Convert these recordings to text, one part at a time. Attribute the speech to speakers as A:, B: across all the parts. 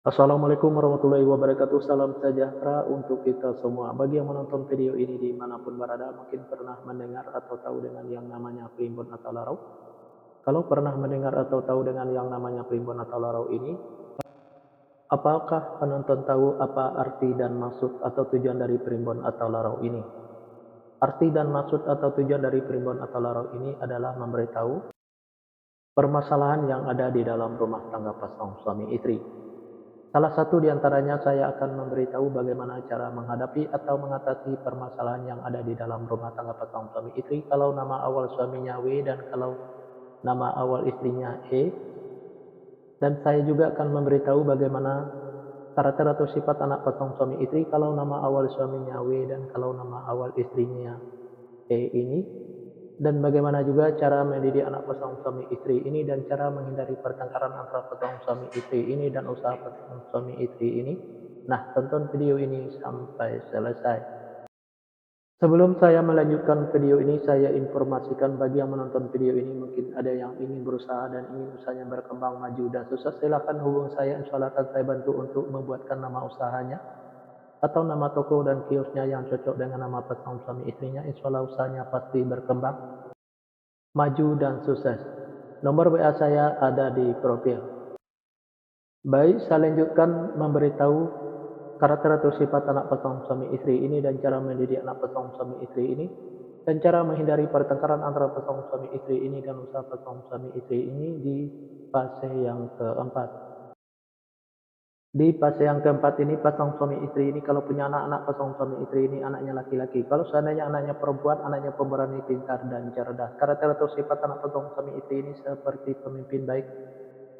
A: Assalamualaikum warahmatullahi wabarakatuh. Salam sejahtera untuk kita semua. Bagi yang menonton video ini dimanapun berada, mungkin pernah mendengar atau tahu dengan yang namanya primbon atau larau. Kalau pernah mendengar atau tahu dengan yang namanya primbon atau larau ini, apakah penonton tahu apa arti dan maksud atau tujuan dari primbon atau larau ini? Arti dan maksud atau tujuan dari primbon atau larau ini adalah memberitahu permasalahan yang ada di dalam rumah tangga pasangan suami istri. Salah satu di antaranya saya akan memberitahu bagaimana cara menghadapi atau mengatasi permasalahan yang ada di dalam rumah tangga pasangan suami istri kalau nama awal suaminya W dan kalau nama awal istrinya E. Dan saya juga akan memberitahu bagaimana karakter atau sifat anak pasangan suami istri kalau nama awal suaminya W dan kalau nama awal istrinya E ini. Dan bagaimana juga cara mendidik anak pasangan suami istri ini dan cara menghindari pertengkaran antara pasangan suami istri ini dan usaha pasangan suami istri ini. Nah, tonton video ini sampai selesai. Sebelum saya melanjutkan video ini, saya informasikan bagi yang menonton video ini mungkin ada yang ingin berusaha dan ingin usahanya berkembang maju dan sukses, silakan hubungi saya, insya Allah akan saya bantu untuk membuatkan nama usahanya atau nama toko dan kiosnya yang cocok dengan nama pasangan suami istrinya. Insya Allah usahanya pasti berkembang maju dan sukses. Nomor WA saya ada di profil. Baik, saya lanjutkan memberitahu karakter atau sifat anak pasangan suami istri ini dan cara mendidik anak pasangan suami istri ini dan cara menghindari pertengkaran antara pasangan suami istri ini dan usaha pasangan suami istri ini di fase yang keempat. Di fase yang keempat ini pasangan suami istri ini kalau punya anak-anak pasangan suami istri ini anaknya laki-laki. Kalau seandainya anaknya perempuan, anaknya pemberani, pintar dan cerdas. Karakter atau sifat anak pasangan suami istri ini seperti pemimpin baik,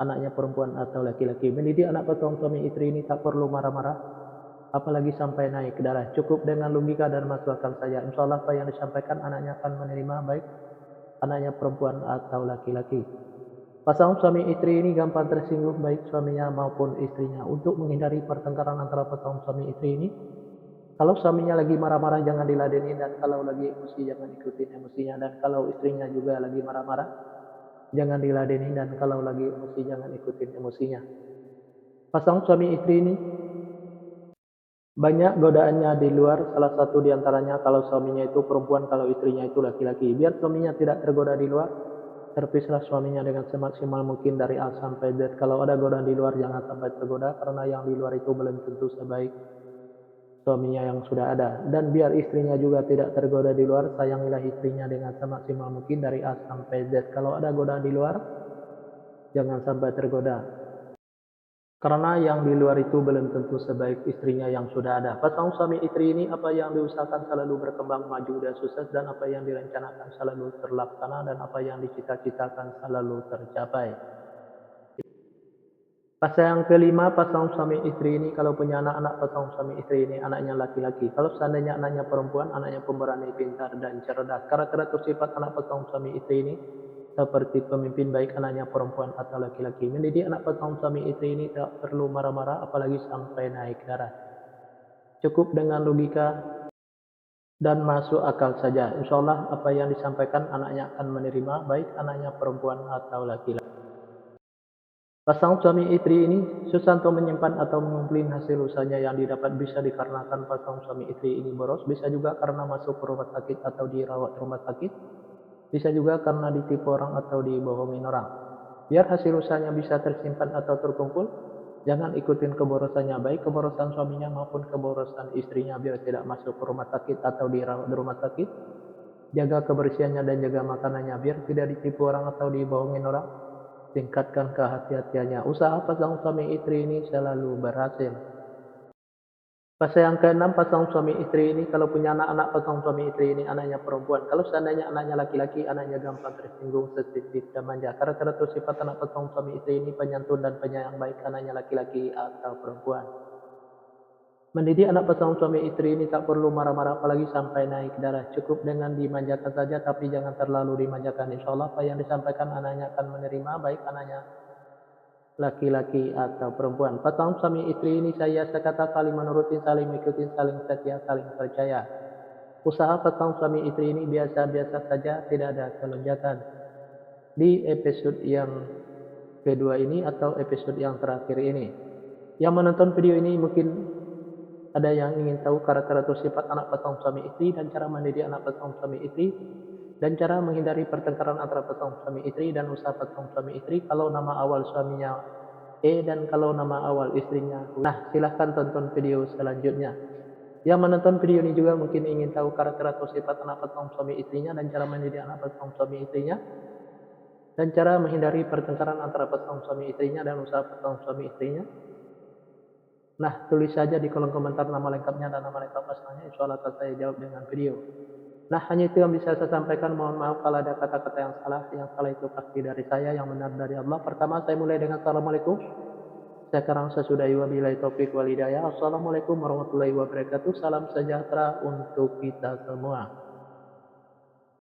A: anaknya perempuan atau laki-laki. Mendidik anak pasangan suami istri ini tak perlu marah-marah, apalagi sampai naik ke darah. Cukup dengan logika dan masuk akal saja. Insya Allah apa yang disampaikan anaknya akan menerima baik anaknya perempuan atau laki-laki. Pasangan suami istri ini gampang tersinggung baik suaminya maupun istrinya. Untuk menghindari pertengkaran antara pasangan suami istri ini, kalau suaminya lagi marah-marah jangan diladenin, dan kalau lagi emosi jangan ikutin emosinya, dan kalau istrinya juga lagi marah-marah jangan diladenin, dan kalau lagi emosi jangan ikutin emosinya. Pasangan suami istri ini banyak godaannya di luar, salah satu di antaranya kalau suaminya itu perempuan, kalau istrinya itu laki-laki. Biar suaminya tidak tergoda di luar, terpisah suaminya dengan semaksimal mungkin dari A sampai Z. Kalau ada godaan di luar jangan sampai tergoda, karena yang di luar itu belum tentu sebaik suaminya yang sudah ada. Dan biar istrinya juga tidak tergoda di luar, sayangilah istrinya dengan semaksimal mungkin dari A sampai Z. Kalau ada godaan di luar, jangan sampai tergoda. Karena yang di luar itu belum tentu sebaik istrinya yang sudah ada. Pasangan suami istri ini apa yang diusahakan selalu berkembang maju dan sukses, dan apa yang direncanakan selalu terlaksana, dan apa yang dicita-citakan selalu tercapai. Fase yang kelima, pasangan suami istri ini kalau punya anak-anak pasangan suami istri ini anaknya laki-laki. Kalau seandainya anaknya perempuan, anaknya pemberani, pintar dan cerdas. Karakter atau sifat anak pasangan suami istri ini seperti pemimpin baik, anaknya perempuan atau laki-laki. Mendidik anak pasangan suami istri ini tak perlu marah-marah apalagi sampai naik darah. Cukup dengan logika dan masuk akal saja. Insya Allah apa yang disampaikan anaknya akan menerima, baik anaknya perempuan atau laki-laki. Pasangan suami istri ini susah untuk menyimpan atau mengumpulkan hasil usahanya yang didapat, bisa dikarenakan pasangan suami istri ini boros, bisa juga karena masuk ke rumah sakit atau dirawat rumah sakit, bisa juga karena ditipu orang atau dibohongin orang. Biar hasil usahanya bisa tersimpan atau terkumpul, jangan ikutin keborosannya, baik keborosan suaminya maupun keborosan istrinya, biar tidak masuk ke rumah sakit atau dirawat di rumah sakit. Jaga kebersihannya dan jaga makanannya, biar tidak ditipu orang atau dibohongin orang. Tingkatkan kehati-hatiannya. Usaha pasangan suami istri ini selalu berhasil. Fase yang keenam, pasangan suami istri ini kalau punya anak-anak pasangan suami istri ini anaknya perempuan. Kalau seandainya anaknya laki-laki, anaknya gampang tersinggung, sensitif dan manja. Karakter atau sifat anak pasangan suami istri ini penyantun dan penyayang, baik anaknya laki-laki atau perempuan. Mendidik anak pasangan suami istri ini tak perlu marah-marah apalagi sampai naik darah. Cukup dengan dimanjakan saja, tapi jangan terlalu dimanjakan. Insya Allah apa yang disampaikan anaknya akan menerima, baik anaknya laki-laki atau perempuan. Pasangan suami istri ini saya sekata saling menuruti, saling mengikuti, saling setia, saling percaya. Usaha pasangan suami istri ini biasa-biasa saja, tidak ada kelonjakan. Di episode yang kedua ini atau episode yang terakhir ini, Yang menonton video ini mungkin ada yang ingin tahu karakter atau sifat anak pasangan suami istri dan cara mendidik anak pasangan suami istri dan cara menghindari pertengkaran antara pasangan suami istri dan usaha pasangan suami istri kalau nama awal suaminya E dan kalau nama awal istrinya. Nah, silahkan tonton video selanjutnya. Yang menonton video ini juga mungkin ingin tahu karakter atau sifat anak pasangan suami istrinya dan cara mendidik anak pasangan suami istrinya dan cara menghindari pertengkaran antara pasangan suami istrinya dan usaha pasangan suami istrinya. Nah, tulis saja di kolom komentar nama lengkapnya dan nama lengkap pasangannya, insya Allah akan saya jawab dengan video. Nah, hanya itu yang bisa saya sampaikan. Mohon maaf kalau ada kata-kata yang salah. Yang salah itu pasti dari saya, yang benar dari Allah. Pertama, saya mulai dengan Assalamualaikum. Sekarang saya sudah wabillahi taufik wal hidayah. Assalamualaikum warahmatullahi wabarakatuh. Salam sejahtera untuk kita semua.